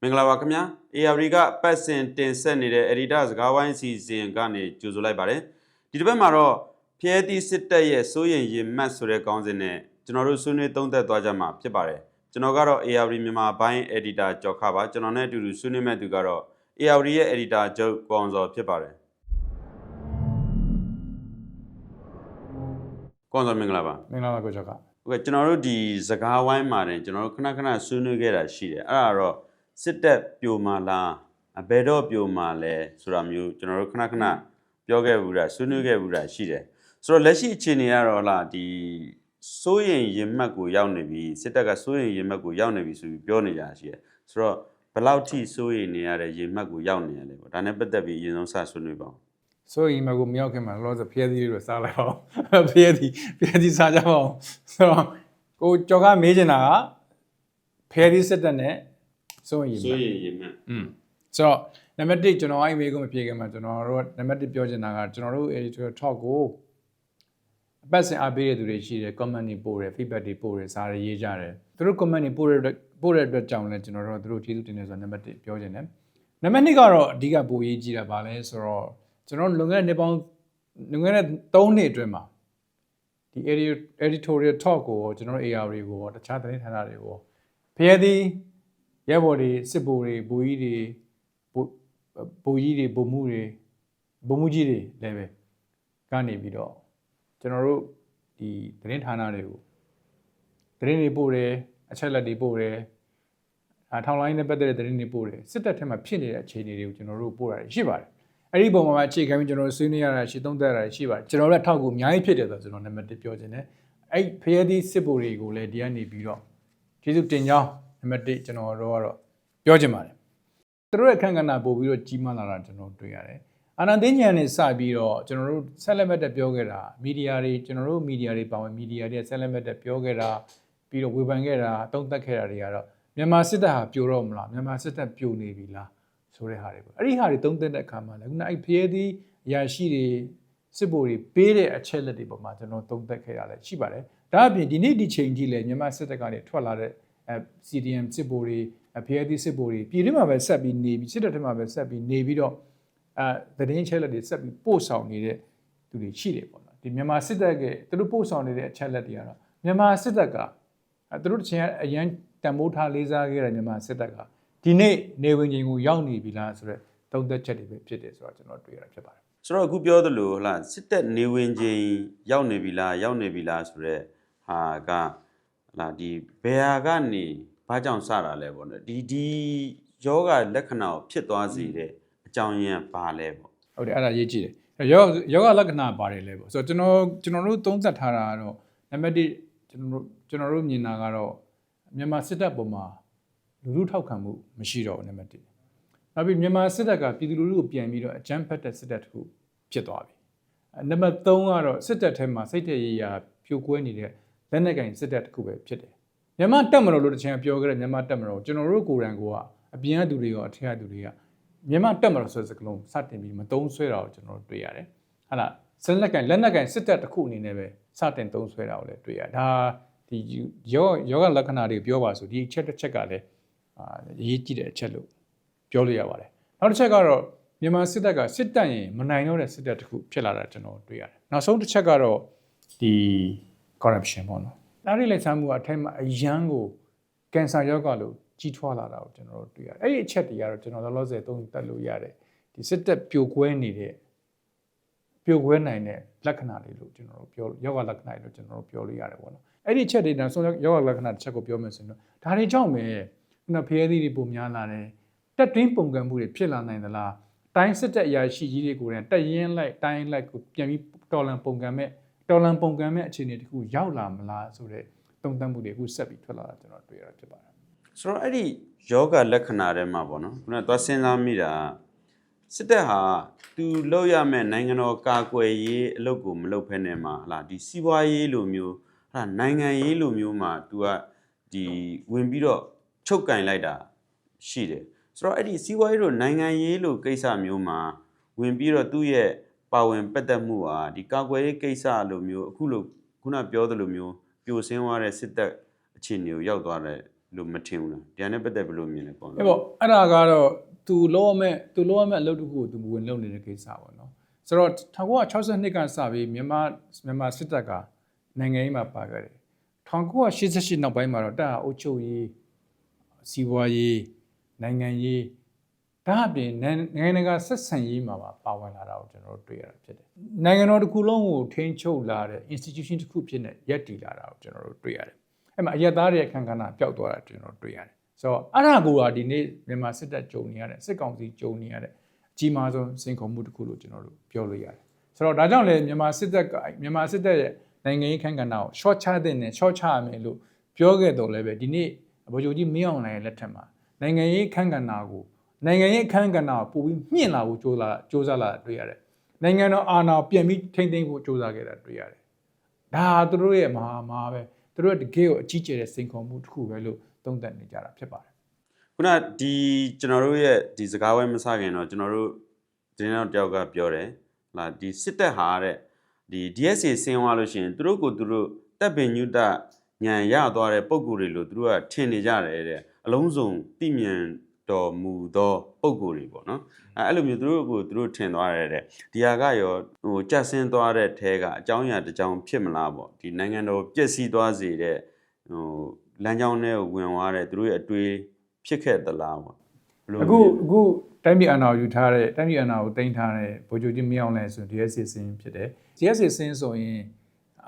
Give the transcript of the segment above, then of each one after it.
မင်္ဂလာပါခင်ဗျာ ARD ကပတ်စင်တင်ဆက်နေတဲ့ Editor စကားဝိုင်းစီစဉ်ကနေကြိုဆိုလိုက်ပါတယ်ဒီတစ်ပတ်မှာတော့ဖျဲသီးစစ်တပ်ရဲ့စိုးရင်ရင်မှတ်ဆိုတဲ့ခေါင်းစဉ်နဲ့ကျွန်တော်တို့ဆွေးနွေးသုံးသပ်သွားကြမှာဖြစ်ပါတယ်ကျွန်တော်ကတော့ ARD မြန်မာဘိုင်း Editor ကျော်ခပါကျွန်တော်နဲ့အတူတူဆွေးနွေးမဲ့သူကတော့ ARD ရဲ့ Editor ချုပ်ကိုအောင်စောဖြစ်ပါတယ်ကိုအောင်စောမင်္ဂလာပါမင်္ဂလာပါကိုကျော်ခဟုတ်ကဲ့ကျွန်တော်တို့ဒီစကားဝိုင်းမှာတင်ကျွန်တော်တို့ခဏခဏဆွေးနွေးခဲ့တာရှိတယ်အဲ့ဒါတော့စစ်တပ်ပြိုမာလားဘယ်တော့ပြိုမာလဲဆိုတာမျိုးကျွန်တော်တို့ခဏခဏပြောခဲ့ဘူးတာဆွေးနွေးခဲ့ဘူးတာရှိတယ်ဆိုတော့လက်ရှိအခြေအနေကတော့လားဒီစိုးရင်ရင်မှတ်ကိုရောက်နေပြီစစ်တပ်ကစိုးရင်ရင်မှတ်ကိုရောက်နေပြီဆိုပြီးပြောနေကြတာရှိတယ်ဆိုတော့ဘယ်လောက်ထိစိုးရင်နေရတဲ့ရင်မှတ်ကိုရောက်နေရလဲပေါ့ဒါနဲ့ပတ်သက်ပြီးအရင်ဆုံးစဆွေးနွေးပါဦးစိုးရင်မှတ်ကိုမရောက်ခင်မှာလောဆယ်ဖျဲသီးတွေစားလိုက်အောင်ဖျဲသီးစားကြပါအောင်ဆိုတော့ကိုကျော်ခမေးချင်တာကဖျဲသီးစစ်တပ်နဲ့စိုးရင်မှတ်ဆိုတော့နံပါတ်1ကျွန်တော်အဲ့မေးခွန်းမဖြေခင်မှာကျွန်တော်တို့နံပါတ်1ပြောချင်တာကကျွန်တော်တို့ editorial talk ကိုအပတ်စဉ်အားပေးတဲ့သူတွေရှိတယ် comment တွေပို့တယ် feedback တွေပို့တယ်စာတွေရေးကြတယ်သူတို့ comment တွေပို့တဲ့အတွက်ကြောင့်လည်းကျွန်တော်တို့သူတို့ကျေးဇူးတင်တယ်ဆိုတော့နံပါတ်1ပြောချင်တယ်နံပါတ်2ကတော့အဓိကပို့ရေးကြည့်တာပါလဲဆိုတော့ကျွန်တော်လွန်ခဲ့တဲ့3နှစ်အတွင်းမှာဒီ editorial talk ကိုကျွန်တော်တို့ AR တွေကိုတခြားသတင်းဌာနတွေကိုဖျဲသီးရဲဘော်တွေစစ်ဗိုလ်တွေဗိုလ်ကြီးတွေဗိုလ်ကြီးတွေဗိုလ်မှုတွေဗိုလ်မှုကြီးတွေလည်းပဲကနေပြီးတော့ကျွန်တော်တို့ဒီသတင်းဌာနတွေကိုသတင်းတွေပို့တယ်အချက်လက်တွေပို့တယ်ထောင်လိုင်းနဲ့ပတ်သက်တဲ့သတင်းတွေပို့တယ်စစ်တပ်ထက်မှာဖြစ်နေတဲ့အခြေအနေတွေကိုကျွန်တော်တို့ပို့တာရှိပါတယ်အဲ့ဒီပုံမှာအခြေခံပြီးကျွန်တော်တို့ဆွေးနွေးရတာရှိသုံးသပ်ရတာရှိပါတယ်ကျွန်တော်တို့ထောက်ကူအများကြီးဖြစ်တယ်ဆိုတော့ကျွန်တော်နံပါတ်1ပြောချင်တယ်အဲ့ဖျဲသီးစစ်ဗိုလ်တွေကိုလည်းဒီကနေပြီးတော့ကျေးဇူးတင်ကြောင်းနံပါတ်1ကျွန်တော်တို့ကတော့ပြောချင်ပါတယ်သူတို့ရဲ့အခန့်ကဏ္ဍပို့ပြီးတော့ကြီးမားလာတာကျွန်တော်တွေ့ရတယ်အာဏာသိမ်းဉာဏ်နဲ့စပြီးတော့ကျွန်တော်တို့ဆက်လက်မဲ့တက်ပြောခဲ့တာမီဒီယာတွေကျွန်တော်တို့မီဒီယာတွေပါဝင်မီဒီယာတွေဆက်လက်မဲ့တက်ပြောခဲ့တာပြီးတော့ဝေဖန်ခဲ့တာတုံ့တက်ခဲ့တာတွေကတော့မြန်မာစစ်တပ်ဟာပြိုတော့မလားမြန်မာစစ်တပ်ပြိုနေပြီလားဆိုတဲ့ဟာတွေပေါ့အဲ့ဒီဟာတွေတုံ့တက်တဲ့အခါမှာလည်းခုနအဲ့ဖျဲသီးအရာရှိတွေစစ်ဗိုလ်တွေပေးတဲ့အချက်လက်တွေပေါ်မှာကျွန်တော်တုံ့တက်ခဲ့တာလည်းရှိပါတယ်ဒါအပြင်ဒီနေ့ဒီချိန်ကြီးလည်းမြန်မာစစ်တပ်ကနေထွက်လာတဲ့CDM စစ်ဗိုလ်တွေဖျဲသီးစစ်ဗိုလ်တွေပြည်တွင်းမှာပဲဆက်ပြီးနေပြီးစစ်တပ်ထဲမှာပဲဆက်ပြီးနေပြီးတော့သတင်းချက်လက်တွေဆက်ပြီးပို့ဆောင်နေတဲ့သူတွေရှိတယ်ပေါ့နော်ဒီမြန်မာစစ်တပ်ကသူတို့ပို့ဆောင်နေတဲ့အချက်လက်တွေကတော့မြန်မာစစ်တပ်ကသူတို့တစ်ချိန်အရန်တန်ဖိုးထားလေးစားခဲ့တဲ့မြန်မာစစ်တပ်ကဒီနေ့နေဝင်ချိန်ကိုရောက်နေပြီလားဆိုတော့သုံးသက်ချက်တွေပဲဖြစ်တယ်ဆိုတော့ကျွန်တော်တွေ့ရတာဖြစ်ပါတယ်ဆိုတော့အခုပြောသလိုဟလားစစ်တပ်နေဝင်ချိန်ရောက်နေပြီလားဆိုတော့ဟာကလာဒီဘယ်ဟာကနေဘာကြောင့်စတာလဲပေါ့နော်ဒီယောဂလက္ခဏာကိုဖြစ်သွားစေတဲ့အကြောင်းရင်းဘာလဲပေါ့ဟုတ်တယ်အဲ့ဒါရေးကြည့်တယ်ယောဂလက္ခဏာပါတယ်လဲပေါ့ဆိုတော့ကျွန်တော်တို့သုံးသပ်ထားတာကတော့နံပါတ်1ကျွန်တော်တို့မြင်တာကတော့မြန်မာစစ်တပ်ပုံမှာလူထုထောက်ခံမှုမရှိတော့ဘူးနံပါတ်1နောက်ပြီးမြန်မာစစ်တပ်ကပြည်သူလူထုကိုပြန်ပြီးတော့အကြမ်းဖက်တဲ့စစ်တပ်တစ်ခုဖြစ်သွားပြီနံပါတ်3ကတော့စစ်တပ်ထဲမှာစိတ်တရေရာဖြိုကွဲနေတဲ့လက်နက်ကင်စစ်တပ်တစ်ခုပဲဖြစ်တယ်မြန်မာတက်မတော်လို့တချင်ပြောခဲ့တဲ့မြန်မာတက်မတော်ကျွန်တော်တို့ကိုယ်တိုင်ကအပြင်ကသူတွေရောအထက်ကသူတွေကမြန်မာတက်မတော်ဆိုတဲ့စကားလုံးစတင်ပြီးမသုံးဆွဲတာကိုကျွန်တော်တို့တွေ့ရတယ်ဟာလားလက်နက်ကင်စစ်တပ်တစ်ခုအနေနဲ့ပဲစတင်သုံးဆွဲတာကိုလည်းတွေ့ရဒါဒီယောဂလက္ခဏာတွေပြောပါဆိုဒီအချက်တစ်ချက်ကလည်းရေးကြည့်တဲ့အချက်လို့ပြောလို့ရပါတယ်နောက်တစ်ချက်ကတော့မြန်မာစစ်တပ်ကစစ်တပ်ရင်မနိုင်တော့တဲ့စစ်တပ်တစ်ခုဖြစ်လာတာကျွန်တော်တွေ့ရတယ်နောက်ဆုံးတစ်ချက်ကတော့ဒီ corruption ပေါ့နော်ဒါတွေလည်းဆမ်းမှုအထက်မှာအရန်ကိုကင်ဆာယောဂလို့ကြီးထွားလာတာကိုကျွန်တော်တို့တွေ့ရတယ်အဲ့ဒီအချက်တွေကတော့ကျွန်တော်လောလောဆယ်သုံးသပ်လို့ရတယ်ဒီစစ်တပ်ပြိုကွဲနိုင်တဲ့လက္ခဏာတွေလို့ကျွန်တော်တို့ပြောယောဂလက္ခဏာတွေလို့ကျွန်တော်တို့ပြောလို့ရတယ်ပေါ့နော်အဲ့ဒီအချက်တွေနောက်ဆုံးယောဂလက္ခဏာတစ်ချက်ကိုပြောမယ်ဆိုရင်တော့ဒါတွေကြောင့်ပဲခုနဖျဲသီးတွေပုံများလာတယ်တက်တွင်းပုံကံမှုတွေဖြစ်လာနိုင်သလားတိုင်းစစ်တပ်အရာရှိကြီးတွေကိုလည်းတက်ရင်လိုက်တိုင်းလိုက်ကိုပြန်ပြီးတော်လန်ပုံကံမဲ့အခြေအနေတခုရောက်လာမလားဆိုတဲ့တုံ့တက်မှုတွေအခုဆက်ပြီးထွက်လာတာကျွန်တော်တွေ့ရတာဖြစ်ပါတယ်ဆိုတော့အဲ့ဒီယောဂလက္ခဏာတွေမှာပေါ့နော်ခုနကသွားစဉ်းစားမိတာစစ်တပ်ဟာသူလုပ်ရမဲ့နိုင်ငံတော်ကာကွယ်ရေးအလုပ်ကိုမလုပ်ဖဲနဲ့မှာဟလာဒီစီးပွားရေးလိုမျိုးဟလာနိုင်ငံရေးလိုမျိုးမှာသူကဒီဝင်ပြီးတော့ချုပ်ကင်လိုက်တာရှိတယ်ဆိုတော့အဲ့ဒီစီးပွားရေးလိုနိုင်ငံရေးလိုကိစ္စမျိုးမှာဝင်ပြီးတော့သူ့ရဲ့ပါဝင်ပတ်သက်မှုဟာဒီကာကွယ်ရေးကိစ္စလိုမျိုးအခုလိုခုနပြောသလိုမျိုးပြိုဆင်းသွားတဲ့စစ်တပ်အခြေအနေကိုရောက်သွားတဲ့ လို့မထင်ဘူးလားဒီအနေနဲ့ပတ်သက်ဘယ်လိုမြင်လဲပေါ့ အဲ့ပေါ့အဲ့ဒါကတော့သူလောမဲ့အလုပ်တစ်ခုကိုသူဝင်လုပ်နေတဲ့ကိစ္စပေါ့နော်ဆိုတော့1962ကစပြီးမြန်မာစစ်တပ်ကနိုင်ငံရေးမှာပါခဲ့တယ်1988နောက်ပိုင်းမှာတော့တပ်ဟာအုပ်ချုပ်ရေးစီးပွားရေးနိုင်ငံရေးဒါအပြင်နိုင်ငံကဆက်ဆံရေးမှာပါဝင်လာတာကိုကျွန်တော်တို့တွေ့ရတာဖြစ်တယ်နိုင်ငံတော်တစ်ခုလုံးကိုထိန်းချုပ်လာတဲ့ institution တစ်ခုဖြစ်နေရပ်တည်လာတာကိုကျွန်တော်တို့တွေ့ရတယ်အဲ့မှာအရက်သားတွေအခမ်းကဏ္ဍပျောက်သွားတာကျွန်တော်တို့တွေ့ရတယ်ဆိုတော့အဲ့ဒါကိုဒီနေ့မြန်မာစစ်တပ်ကြုံနေရတဲ့စစ်ကောင်စီကြုံနေရတဲ့အကြီးမားဆုံးစိန်ခေါ်မှုတစ်ခုလို့ကျွန်တော်တို့ပြောလို့ရတယ်ဆိုတော့ဒါကြောင့်လေမြန်မာစစ်တပ်ရဲ့နိုင်ငံရေးခန့်ကဏ္ဍကို short ချတဲ့နဲ့ short ချရမယ်လို့ပြောခဲ့တော့လည်းပဲဒီနေ့ဗိုလ်ချုပ်ကြီးမင်းအောင်လှိုင်ရဲ့လက်ထက်မှာနိုင်ငံရေးခန့်ကဏ္ဍကိုပို့ပြီးမြင့်လာဖို့ကြိုးစားလာတွေ့ရတယ်နိုင်ငံတော်အာဏာပြန်ပြီးထိမ့်သိမ်းဖို့ကြိုးစားခဲ့တာတွေ့ရတယ်ဒါသူတို့ရဲ့မဟာပဲသူတို့တကယ်ကိုအကြီးကျယ်တဲ့စိန်ခေါ်မှုတစ်ခုပဲလို့သုံးသပ်နေကြတာဖြစ်ပါတယ်ခုနဒီကျွန်တော်တို့ရဲ့ဒီစကားဝဲမစခင်တော့ကျွန်တော်တို့ဒီနောက်တယောက်ကပြောတယ်ဟာဒီစစ်တပ်ဟာတဲ့ဒီ DSA ဆင်းသွားလို့ရှိရင်သူတို့တပ်ပင်ညုတညံရသွားတဲ့ပုံကိုယ်တွေလို့သူတို့ကထင်နေကြတယ်တဲ့အလုံးစုံသိမြင်တော်မူသောပုံကိုယ်တွေပေါ့နော်အဲ့လိုမျိုးသူတို့ထင်သွားတယ်တဲ့ဒီဟာကရောကြက်ဆင်းသွားတဲ့ထဲကအကြောင်းအရာတစ်ကြောင်းဖြစ်မလားပေါ့ဒီနိုင်ငံတော်ပြည့်စည်သွားစေတဲ့လမ်းကြောင်းထဲကိုဝင်သွားတဲ့သူတို့ရဲ့အတွေ့ဖြစ်ခဲ့သလားပေါ့အခုတိုင်းပြည်အာဏာကိုယူထားတဲ့တိုင်းပြည်အာဏာကိုတင်ထားတဲ့ဗိုလ်ချုပ်ကြီးမင်းအောင်လှိုင်ဆို DSA စင်းဖြစ်တယ် DSA စင်းဆိုရင်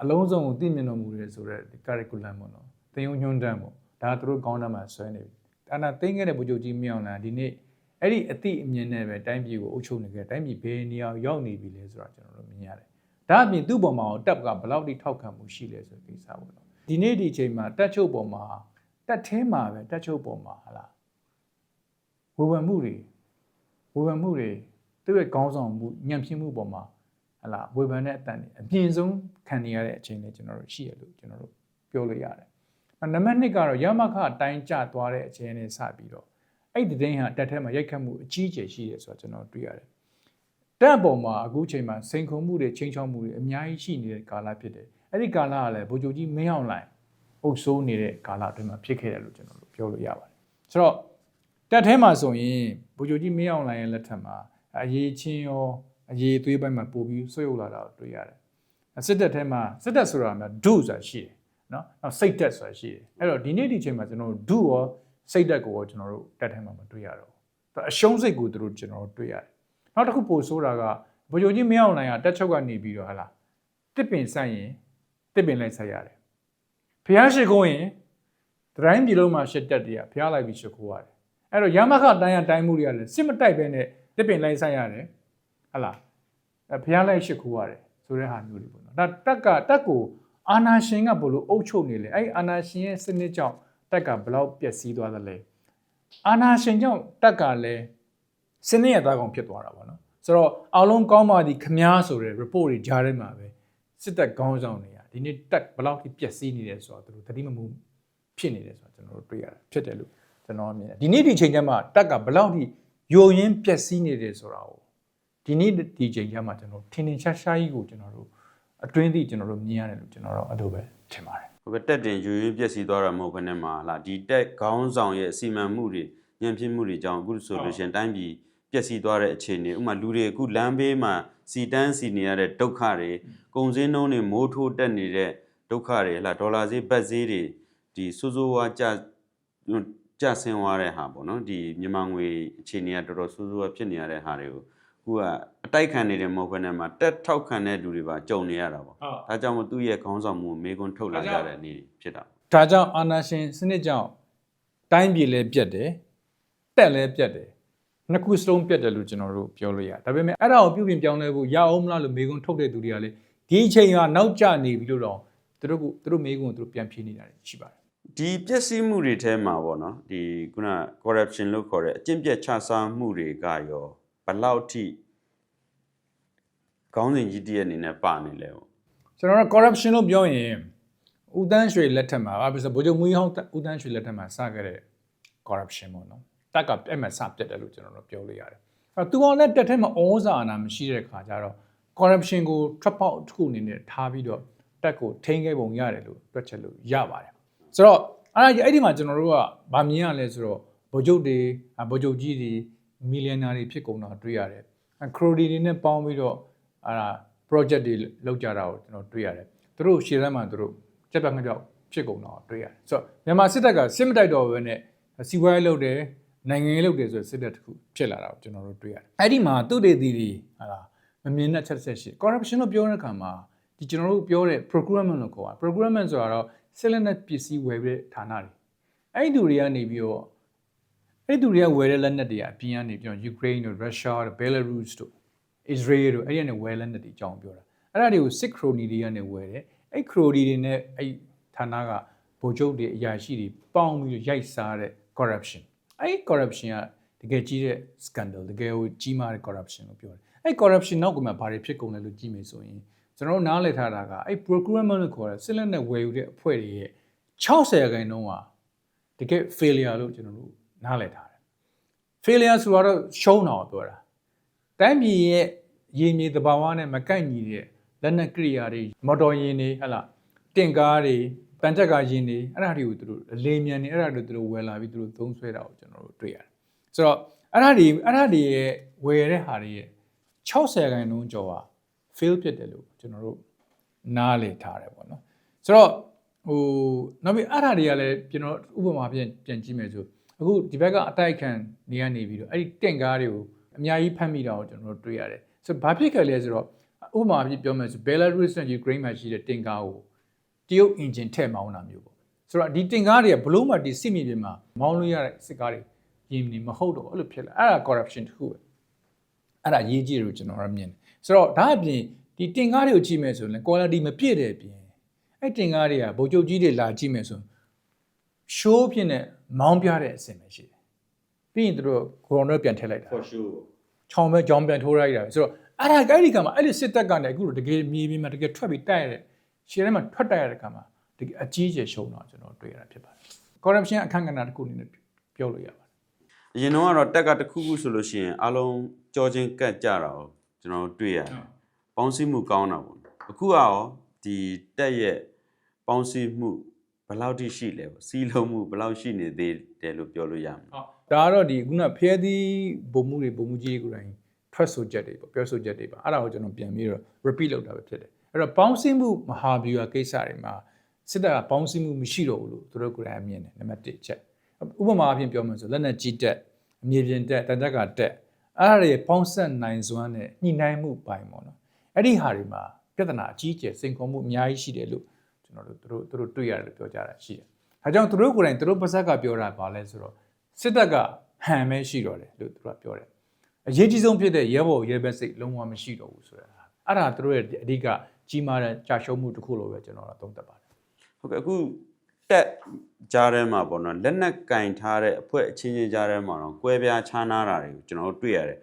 အလုံးစုံကိုသိမြင်တော်မူတယ်ဆိုတော့ curriculum ပေါ့နော်သင်ယူညွှန်းတမ်းပေါ့ဒါသူတို့ကောင်းတမ်းမှာဆွဲနေပြီအာဏာသိမ်းခဲ့တဲ့ဗိုလ်ချုပ်ကြီးမင်းအောင်လှိုင်ဒီနေ့အဲ့ဒီအသည့်အမြင်နဲ့ပဲတိုင်းပြည်ကိုအုပ်ချုပ်နေကြတိုင်းပြည်ဘယ်နေရာရောက်နေပြီလဲဆိုတော့ကျွန်တော်တို့မြင်ရတယ်ဒါအပြင်သူ့ပေါ်မှာတပ်ကဘယ်လောက်ထိထောက်ခံမှုရှိလဲဆိုတဲ့ကိစ္စပေါ့နော်ဒီနေ့ဒီအချိန်မှာတပ်ချုပ်ပေါ်မှာတပ်ထဲမှာပဲတပ်ချုပ်ပေါ်မှာဟာလားဝေဖန်မှုတွေသူ့ရဲ့ခေါင်းဆောင်မှုညံ့ဖျင်းမှုပေါ်မှာဟာလားဝေဖန်တဲ့အတန်တွေအပြင်းဆုံးခံနေရတဲ့အချိန်တွေကျွန်တော်တို့ရှိရလို့ကျွန်တော်တို့ပြောလို့ရတယ်နံပါတ်2ကတော့ရမခအတိုင်းကျသွားတဲ့အချိန်နဲ့စပြီးတော့အဲ့ဒီတင်းဟာတက်ထဲမှာရိုက်ခတ်မှုအကြီးကျယ်ရှိတယ်ဆိုတော့ကျွန်တော်တွေ့ရတယ်တက်ပေါ်မှာအခုချိန်မှာစိန်ခုံမှုတွေချင်းချောက်မှုတွေအများကြီးရှိနေတဲ့ကာလဖြစ်တယ်အဲ့ဒီကာလကလည်းဗိုလ်ချုပ်ကြီးမင်းအောင်လှိုင်အုပ်စိုးနေတဲ့ကာလအတွင်းမှာဖြစ်ခဲ့တယ်လို့ကျွန်တော်တို့ပြောလို့ရပါတယ်ဆိုတော့တက်ထဲမှာဆိုရင်ဗိုလ်ချုပ်ကြီးမင်းအောင်လှိုင်ရဲ့လက်ထက်မှာအရေးချင်းရောအရေးသွေးပိုင်းမှာပို့ပြီးဆွေးရုပ်လာတာကိုတွေ့ရတယ်စစ်တပ်ထဲမှာစစ်တပ်ဆိုတာကဒုဆိုတာရှိတယ်နော်နောက်စိတ်တက်ဆိုတာရှိတယ်အဲ့တော့ဒီနေ့ဒီချိန်မှာကျွန်တော်တို့ဒုရောစိတ်တက်ကိုရောကျွန်တော်တို့တက်ထဲမှာမတွေ့ရတော့ဘူးအရှုံးစိတ်ကိုတို့ကျွန်တော်တို့တွေ့ရတယ်နောက်တစ်ခုပို့ဆိုတာကဗိုလ်ချုပ်ကြီးမင်းအောင်လှိုင်ကတက်ချုပ်ကနေပြီးတော့ဟာလားတစ်ပင်ဆိုင်ရင်တစ်ပင်လိုက်ဆက်ရတယ်ဖျားရှိခိုးရင်တိုင်းပြည်လုံးမှာရှစ်တက်တည်းကဖျားလိုက်ပြီးရှိခိုးရတယ်အဲ့တော့ရမခတိုင်းမှုတွေကလည်းစစ်မတိုက်ပဲနဲ့တစ်ပင်လိုက်ဆက်ရတယ်ဟာလားဖျားလိုက်ရှိခိုးရတယ်ဆိုတဲ့ဟာမျိုးတွေပေါ့နော်ဒါတက်ကိုအာနာရှင်ကဘလို့အုပ်ချုပ်နေလေအဲ့အာနာရှင်ရဲ့စနစ်ကြောင့်တက်ကဘလောက်ပျက်စီးသွားသလဲအာနာရှင်ကြောင့်တက်ကလည်းစနစ်ရသားကောင်ဖြစ်သွားတာပေါ့နော်ဆိုတော့အလုံးကောင်းပါသည်ခမားဆိုတဲ့ report တွေကြားထဲမှာပဲစစ်တပ်ခေါင်းဆောင်တွေကဒီနေ့တက်ဘလောက်ထိပျက်စီးနေတယ်ဆိုတော့သူတို့သတိမမှုဖြစ်နေတယ်ဆိုတော့ကျွန်တော်တို့တွေ့ရတာဖြစ်တယ်လို့ကျွန်တော်မြင်တယ်ဒီနေ့ဒီချိန်ကျမှတက်ကဘလောက်ထိယိုရင်းပျက်စီးနေတယ်ဆိုတာကိုဒီနေ့ဒီချိန်ကျမှကျွန်တော်ထင်ထင်ရှားရှားကြီးကိုကျွန်တော်တို့အတွင်းသိကျွန်တော်တို့မြင်ရတယ်လို့ကျွန်တော်တို့အဲ့လိုပဲထင်ပါတယ်ဟုတ်ကဲ့တက်တင်ယူရင်းပျက်စီးသွားတာမဟုတ်ဘဲနဲ့မှာလာဒီတက်ခေါင်းဆောင်ရဲ့အစီမံမှုတွေညံ့ဖျင်းမှုတွေကြောင့်အခုဆိုလို့ရှိရင်တိုင်းပြည်ပျက်စီးသွားတဲ့အခြေအနေဥပမာလူတွေအခုလမ်းဘေးမှာစီတန်းစီနေရတဲ့ဒုက္ခတွေကုန်စည်နှုန်းတွေမိုးထိုးတက်နေတဲ့ဒုက္ခတွေဟလာဒေါ်လာဈေးဘတ်ဈေးတွေဒီစိုးစိုးဝါကျဆင်းသွားတဲ့ဟာပေါ့နော်ဒီမြန်မာငွေအခြေအနေကတော်တော်စိုးစိုးဝါဖြစ်နေရတဲ့ဟာတွေကိုခုကအတိုက်ခံနေတယ်မဟုတ်ဘဲနဲ့မှာတက်ထောက်ခံတဲ့လူတွေပါကြုံနေရတာပေါ့ဒါကြောင့်မို့သူ့ရဲ့ခေါင်းဆောင်မှုမေကွန်းထုတ်လာကြတဲ့အနေဖြစ်တာဒါကြောင့်အာဏာရှင်စနစ်ကြောင့်တိုင်းပြည်လည်းပြတ်တယ်တက်လည်းပြတ်တယ်နှစ်ခုစလုံးပြတ်တယ်လို့ကျွန်တော်တို့ပြောလို့ရဒါပေမဲ့အဲ့ဒါကိုပြုပြင်ပြောင်းလဲဖို့ရအောင်မလားလို့မေကွန်းထုတ်တဲ့သူတွေကလည်းဒီအချိန်ကနောက်ကျနေပြီလို့တော့သူတို့မေကွန်းသူတို့ပြန်ဖြေနေတာရှိပါတယ်ဒီပျက်စီးမှုတွေထဲမှာပေါ့နော်ဒီခုန corruption လို့ခေါ်တဲ့အကျင့်ပြတ်ချစားမှုတွေကရောဘယ်လောက်ထိခေါင်းစဉ်ကြီးတည်းအနေနဲ့ပါနေလဲပေါ့ကျွန်တော်တို့ corruption လို့ပြောရင်ဦးတန်းရွှေလက်ထက်မှာဗာဆိုဗိုလ်ချုပ်မူကြီးဟောင်းဦးတန်းရွှေလက်ထက်မှာစခဲ့တဲ့ corruption ပေါ့နော်တက်ကအဲ့မှာစပြတ်တယ်လို့ကျွန်တော်တို့ပြောလို့ရတယ်အဲ့တော့သူကလည်းတက်ထဲမှာဩဇာအာဏာမရှိတဲ့ခါကျတော့ corruption ကို trap out တစ်ခုအနေနဲ့ထားပြီးတော့တက်ကိုထိန်းခဲ့ပုံရတယ်လို့တွက်ချက်လို့ရပါတယ်ဆိုတော့ အဲ့ဒီမှာကျွန်တော်တို့ကဗာမြင်ရလဲဆိုတော့ဗိုလ်ချုပ်ကြီးတွေမီလီယံနာတွေဖြစ်ကုန်တာတွေ့ရတယ်ခရိုဒီတွေနဲ့ပေါင်းပြီးတော့project တွေလုပ်ကြတာကိုကျွန်တော်တွေ့ရတယ်သူတို့ရှေ့တန်းမှာသူတို့စက်ပြငှက်ပြောက်ဖြစ်ကုန်တာတွေ့ရတယ်ဆိုတော့မြန်မာစစ်တပ်ကစစ်မတိုက်တော့ဘဲနဲ့စီးပွားရေးလုပ်တယ်နိုင်ငံရေးလုပ်တယ်ဆိုစစ်တပ်တစ်ခုဖြစ်လာတာကိုကျွန်တော်တို့တွေ့ရတယ်အဲ့ဒီမှာသူတွေမမြင်တဲ့ချက်ဆက်ရှိ corruption လို့ပြောတဲ့အခါမှာဒီကျွန်တော်တို့ပြောတဲ့ procurement လို့ခေါ်တာ procurement ဆိုတာတော့စစ်လက်နက်ပစ္စည်းဝယ်ပြီးဌာနတွေအဲ့ဒီသူတွေကနေပြီးတော့အဲ့ဒီသူတွေကဝယ်တဲ့လက်နက်တွေအပြင်ကနေပြီးတော့ Ukraine တို့ Russia တို့ Belarus တို့ Israel တို့အဲ့ဒီကနေဝယ်လက်နက်တွေအကြောင်းပြောတာအဲ့ဒါတွေကိုစစ်ခရိုနီတွေကနေဝယ်တယ်အဲ့ခရိုနီတွေနဲ့အဲ့ဌာနကဗိုလ်ချုပ်တွေအရာရှိတွေပေါင်းပြီးရိုက်စားတဲ့ corruption အဲ့ corruption ကတကယ်ကြီးတဲ့ scandal တကယ်ကိုကြီးမားတဲ့ corruption လို့ပြောတယ်အဲ့ corruption နောက်ကမှဘာတွေဖြစ်ကုန်လဲလို့ကြည့်မယ်ဆိုရင်ကျွန်တော်နားလည်ထားတာကအဲ့ procurement လို့ခေါ်တဲ့စစ်လက်နက်ဝယ်ယူတဲ့အဖွဲ့တွေရဲ့60%ကတကယ် failure လို့ကျွန်တော်တို့နားလည်ထားတယ် failure ဆိုတော့ရှုံးတာကိုပြောတာတိုင်းပြည်ရဲ့ရင်းမြေသဘာဝနဲ့မကိုက်ညီတဲ့လက်နက်ကိရိယာတွေမော်တော်ယာဉ်တွေတင့်ကားတွေတန်ကြက်ကယာဉ်တွေအဲ့ဒါတွေကိုသူတို့လေမြန်နေအဲ့ဒါတွေသူတို့ဝယ်လာပြီးသူတို့သုံးဆွဲတာကိုကျွန်တော်တို့တွေ့ရတယ်ဆိုတော့အဲ့ဒါတွေရဲ့ဝယ်ရတဲ့ဟာတွေရဲ့60%ကျော်က fail ဖြစ်တယ်လို့ကျွန်တော်တို့နားလည်ထားတယ်ပေါ့နော်ဆိုတော့နောက်ပြီးအဲ့ဒါတွေကလည်းကျွန်တော်ဥပမာပြန်ကြည့်မယ်ဆိုအခုဒီဘက်ကအတိုက်ခံနေပြီးတော့အဲ့ဒီတင့်ကားတွေကိုအများကြီးဖမ်းမိတာကိုကျွန်တော်တို့တွေ့ရတယ်ဆိုတော့ဘာဖြစ်ခဲ့လဲဆိုတော့ဥပမာပြောမယ်ဆို Belarus နဲ့ Ukraine မှာရှိတဲ့တင့်ကားကိုတရုတ် engine ထည့်မောင်းတာမျိုးပေါ့ဆိုတော့ဒီတင်ကားတွေကဘလို့မှဒီစစ်မြေပြင်မှာမောင်းလို့ရတဲ့စစ်ကားတွေရင်းနေမဟုတ်တော့အဲ့လိုဖြစ်လာအဲ့ဒါ corruption တစ်ခုပဲအဲ့ဒါရေးကြည့်လို့ကျွန်တော်တို့မြင်တယ်ဆိုတော့ဒါအပြင်ဒီတင်ကားတွေကိုကြည့်မယ်ဆိုရင် quality မပြည့်တဲ့အပြင်အဲ့တင်ကားတွေကဗိုလ်ချုပ်ကြီးတွေလာကြည့်မယ်ဆို show ဖြစ်နေမောင်းပြတဲ့အဆင့်ပဲရှိတယ်ပြီးရင်တို့ကိုရိုနာပြန်ထည့်လိုက်တာ for sure ချောင်းပဲကြောင်းပြန်ထိုးလိုက်တာဆိုတော့အဲ့ဒီကမှာအဲ့ဒီစစ်တပ်ကနေအခုတကယ်မြေပြင်မှာတကယ်ထွက်ပြီးတိုက်ရတဲ့ရှေ့ထဲမှာထွက်တိုက်ရတဲ့ကမှာတကယ်အကြီးကျယ်ရှုံးတော့ကျွန်တော်တွေ့ရတာဖြစ်ပါတယ် corruption အခန့်ကဏ္ဍတစ်ခုအနေနဲ့ပြောလို့ရပါတယ်အရင်တော့တက်ကတစ်ခုခုဆိုလို့ရှိရင်အားလုံးကြောချင်းကတ်ကြတာကိုကျွန်တော်တွေ့ရတယ်ပေါင်းစည်းမှုကောင်းတာပေါ့အခုကရောဒီတက်ရဲ့ပေါင်းစည်းမှုဘယ်လောက်ထိရှိလဲပေါ့စီးလုံးမှုဘယ်လောက်ရှိနေသေးတယ်လို့ပြောလို့ရမှာဒါကတော့ဒီခုနဖျဲသီးဘုံမှုကြီးကိုယ်တိုင်ထွက်ဆိုချက်တွေပေါ့ပြောဆိုချက်တွေပါအဲ့ဒါကိုကျွန်တော်ပြန်ပြီးတော့ repeat လုပ်တာပဲဖြစ်တယ်အဲ့တော့ပေါင်းစည်းမှုမဟာဗျူဟာကိစ္စတွေမှာစစ်တပ်ကပေါင်းစည်းမှုမရှိတော့ဘူးလို့သူတို့ကိုယ်တိုင်အမြင်တယ်နံပါတ်1ချက်ဥပမာအဖြစ်ပြောမှဆိုလက်နက်ကြီးတက်အမြေပြင်တက်တန်တက်ကတက်အဲ့ဒါတွေပေါင်းဆက်နိုင်စွမ်းနဲ့ညှိနှိုင်းမှုပိုင်းပေါ့နော်အဲ့ဒီဟာတွေမှာပြဿနာအကြီးကျယ်စိန်ခေါ်မှုအများကြီးရှိတယ်လို့ကျွန်တော်တို့သူတို့တွေ့ရတယ်လို့ပြောကြတာရှိတယ်ဒါကြောင့်သူတို့ကိုယ်တိုင်သူတို့ပါဇက်ကပြောတာပါလဲဆိုတော့စစ်တပ်ကဟန်မဲရှိတော့တယ်လို့သူတို့ကပြောတယ်အရေးကြီးဆုံးဖြစ်တဲ့ရဲဘော်ရဲဘက်စိတ်လုံးဝမရှိတော့ဘူးဆိုတာအဲ့ဒါသူတို့ရဲ့အဓိကကြီးမားတဲ့ကြာရှုံးမှုတစ်ခုလို့ပဲကျွန်တော်သုံးသပ်ပါတယ်ဟုတ်ကဲ့အခုတက်ကြားထဲမှာပေါ့နော်လက်နက်ကင်ထားတဲ့အဖွဲ့အချင်းချင်းကြားထဲမှာတော့ကွဲပြားခြားနားတာတွေကိုကျွန်တော်တို့တွေ့ရတယ်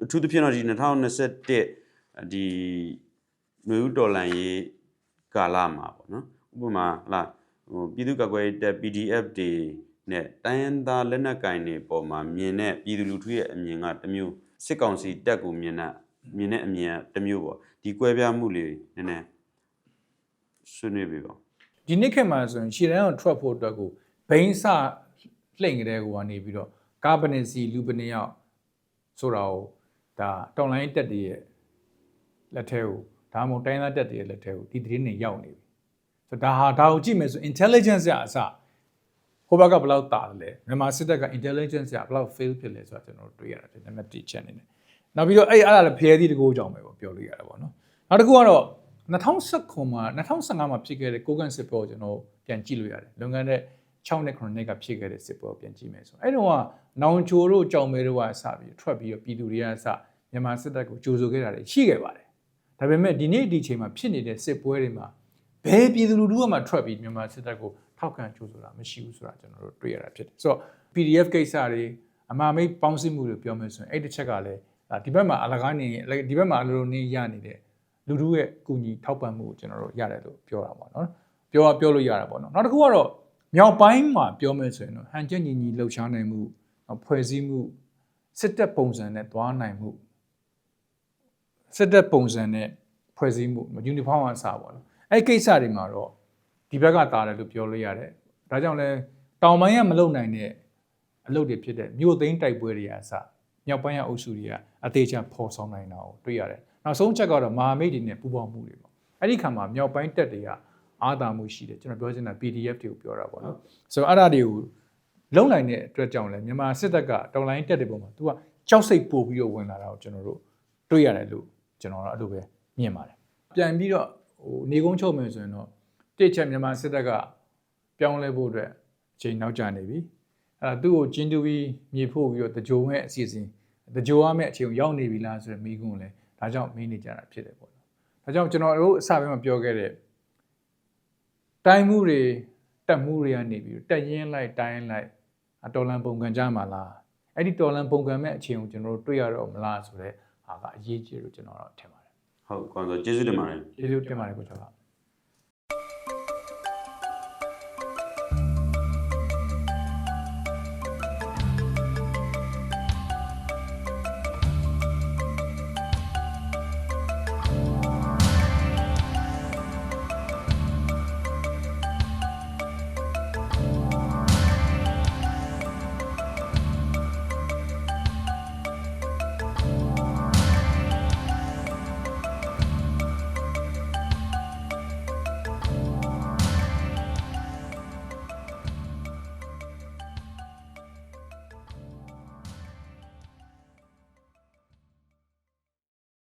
အထူးသဖြင့်တော့ဒီ2021ဒီနွေဦးတော်လှန်ရေးကာလမှာပေါ့နော်ဥပမာပြည်သူ့ကာကွယ်ရေးတပ် PDF တွေနဲ့တိုင်းရင်းသားလက်နက်ကင်တွေပေါ်မှာမြင်တဲ့ပြည်သူလူထုရဲ့အမြင်ကတစ်မျိုးစစ်ကောင်စီတပ်ကိုမြင်တဲ့အမြင်ကတစ်မျိုးပေါ့ဒီကွဲပြားမှုလေးနည်းနည်းဆွေးနွေးပြပါဒီနေ့ခေတ်မှာဆိုရင်ရှီရန်ကိုထွက်ဖို့အတွက်ကိုဘိန်းစလှိမ့်ကြတဲ့ကိုကနေပြီးတော့ကာဗနစ်စီလူပနေရောက်ဆိုတာကိုဒါတောင်လိုင်းတက်တွေရဲ့လက်ထဲကိုဒါမှမဟုတ်တိုင်းသားတက်တွေရဲ့လက်ထဲကိုဒီသတင်းတွေရောက်နေပြီဆိုတော့ဒါကိုကြည့်မယ်ဆို intelligence ရအစဟိုဘက်ကဘယ်လောက်တာလဲမြန်မာစစ်တပ်က intelligence ရဘယ်လောက် fail ဖြစ်လဲဆိုတာကျွန်တော်တို့တွေ့ရတာဖြစ်နံပါတ်1ချက်အနေနဲ့နောက်ပြီးတော့အဲ့ဒါလည်းဖျဲသီးတကိုးကြောင်ပဲပေါ့ပြောလို့ရတာပေါ့နော်နောက်တစ်ခုကတော့2019မှာ2015မှာဖြစ်ခဲ့တဲ့ကိုကန်စစ်ပွဲကိုကျွန်တော်ပြန်ကြည့်လို့ရတယ်လွန်ခဲ့တဲ့6နှစ်9နှစ်ကဖြစ်ခဲ့တဲ့စစ်ပွဲကိုပြန်ကြည့်မယ်ဆိုအဲ့တော့ကနောင်ချိုတို့ကြောင်မဲတို့ကစပြီးထွက်ပြီးတော့ပြည်သူတွေကစမြန်မာစစ်တပ်ကိုကြိုးဆိုခဲ့တာတွေရှိခဲ့ပါတယ်ဒါပေမဲ့ဒီနေ့ဒီချိန်မှာဖြစ်နေတဲ့စစ်ပွဲတွေမှာဘယ်ပြည်သူလူထုကမှထွက်ပြီးမြန်မာစစ်တပ်ကိုထောက်ခံကြိုးဆိုတာမရှိဘူးဆိုတာကျွန်တော်တို့တွေ့ရတာဖြစ်တယ်ဆိုတော့ PDF ကိစ္စတွေအမှားမိတ်ပေါင်းစည်းမှုတွေပြောမယ်ဆိုရင်အဲ့တစ်ချက်ကလည်းဒီဘက်မှာအလကားနေဒီဘက်မှာအလိုလိုနေရနေတဲ့လူထုရဲ့ကူညီထောက်ပံ့မှုကိုကျွန်တော်တို့ရတယ်လို့ပြောတာပေါ့နော်ပြောလို့ရတာပေါ့နော်နောက်တစ်ခုကတော့မြောက်ပိုင်းမှာပြောမယ်ဆိုရင်တော့ဟန်ချက်ညီလှုပ်ရှားနိုင်မှုဖွဲ့စည်းမှုစစ်တပ်ပုံစံနဲ့သွားနိုင်မှုစစ်တပ်ပုံစံနဲ့ဖွဲ့စည်းမှုယူနီဖောင်းအစားပေါ့နော်အဲ့ကိစ္စတွေမှာတော့ဒီဘက်ကတာတယ်လို့ပြောလို့ရတယ်ဒါကြောင့်လဲ တောင်ပိုင်းကမလုံနိုင်တဲ့အလုပ်တွေဖြစ်တဲ့မြို့သိမ်းတိုက်ပွဲတွေအစမြောက်ပိုင်းကအုပ်စုတွေကအသေးချာဖော်ဆောင်နိုင်တာကိုတွေ့ရတယ်နောက်ဆုံးချက်ကတော့မဟာမိတ်တွေနဲ့ပူးပေါင်းမှုတွေပေါ့အဲ့ဒီခါမှာမြောက်ပိုင်းတပ်တွေကအားသာမှုရှိတယ်ကျွန်တော်ပြောချင်တာ PDF တွေကိုပြောတာပေါ့နော်ဆိုတော့အဲ့ဒါတွေကိုလုံနိုင်တဲ့အတွက်ကြောင့်လဲမြန်မာစစ်တပ်ကတော်လိုင်းတက်တဲ့ပုံမှာသူကကြောက်စိတ်ပို့ပြီးတော့ဝင်လာတာကိုကျွန်တော်တို့တွေ့ရတယ်လို့ကျွန်တော်တို့အဲ့လိုပဲမြင်ပါတယ်ပြန်ပြီးတော့နေကုန်းချုပ်မယ်ဆိုရင်တော့တစ်ချက်မြန်မာစစ်တပ်ကပြောင်းလဲဖို့အတွက်အချိန်နောက်ကျနေပြီအဲ့ဒါသူ့ကိုကျင်းတူပြီးမြေဖို့ပြီးတော့တကြိုမဲ့အစီအစဉ်တကြိုရမယ့်အချိန်ကိုရောက်နေပြီလားဆိုတဲ့မိကုန်းလဲဒါကြောင့်မင်းနေကြတာဖြစ်တယ်ပေါ့နော်ဒါကြောင့်ကျွန်တော်တို့အစပိုင်းမှာပြောခဲ့တဲ့တိုင်းမှုတွေတက်မှုတွေကနေပြီးတက်ရင်းလိုက်တိုင်းလိုက်တော်လန်ပုံကံကြမှာလားအဲ့ဒီတော်လန်ပုံကံမဲ့အချိန်ကိုကျွန်တော်တို့တွေ့ရတော့မလားဆိုတော့ဟာကအရေးကြီးလို့ကျွန်တော်တော့ထင်ပါတယ်ဟုတ်ကောင်းဆိုကျေးဇူးတင်ပါတယ်ကျေးဇူးတင်ပါတယ်ကိုကျော်က